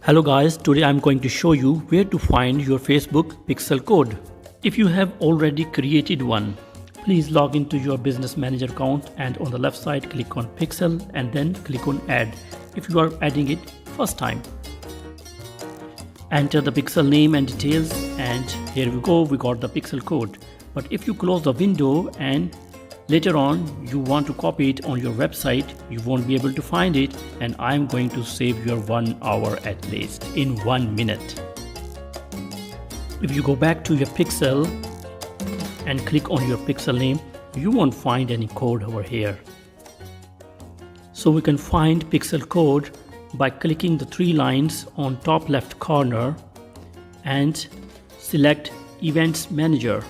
Hello guys, today I'm going to show you where to find your Facebook pixel code. If you have already created one, please log into your business manager account and on the left side click on pixel and then click on add if you are adding it first time. Enter the pixel name and details and here we go, we got the pixel code. But if you close the window and later on you want to copy it on your website, you won't be able to find it, and I'm going to save your 1 hour at least in 1 minute. If you go back to your pixel and click on your pixel name, you won't find any code over here. So we can find pixel code by clicking the 3 lines on top left corner and select Events Manager.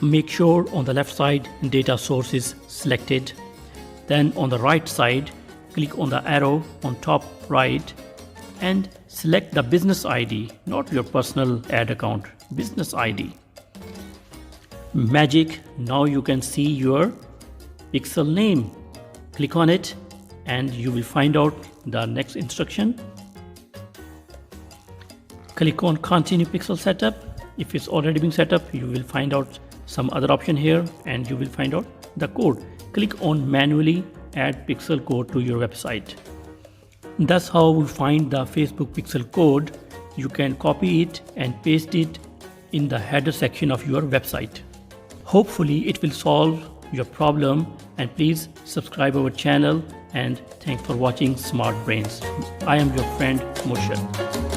Make sure on the left side data source is selected. Then on the right side, click on the arrow on top right and select the business ID, not your personal ad account, business ID. Magic, now you can see your pixel name. Click on it and you will find out the next instruction. Click on continue pixel setup. If it's already been set up, you will find out some other option here and you will find out the code. Click on manually add pixel code to your website. That's how we find the Facebook pixel code. You can copy it and paste it in the header section of your website. Hopefully it will solve your problem, and please subscribe our channel and thanks for watching Smart Brains. I am your friend Murshid.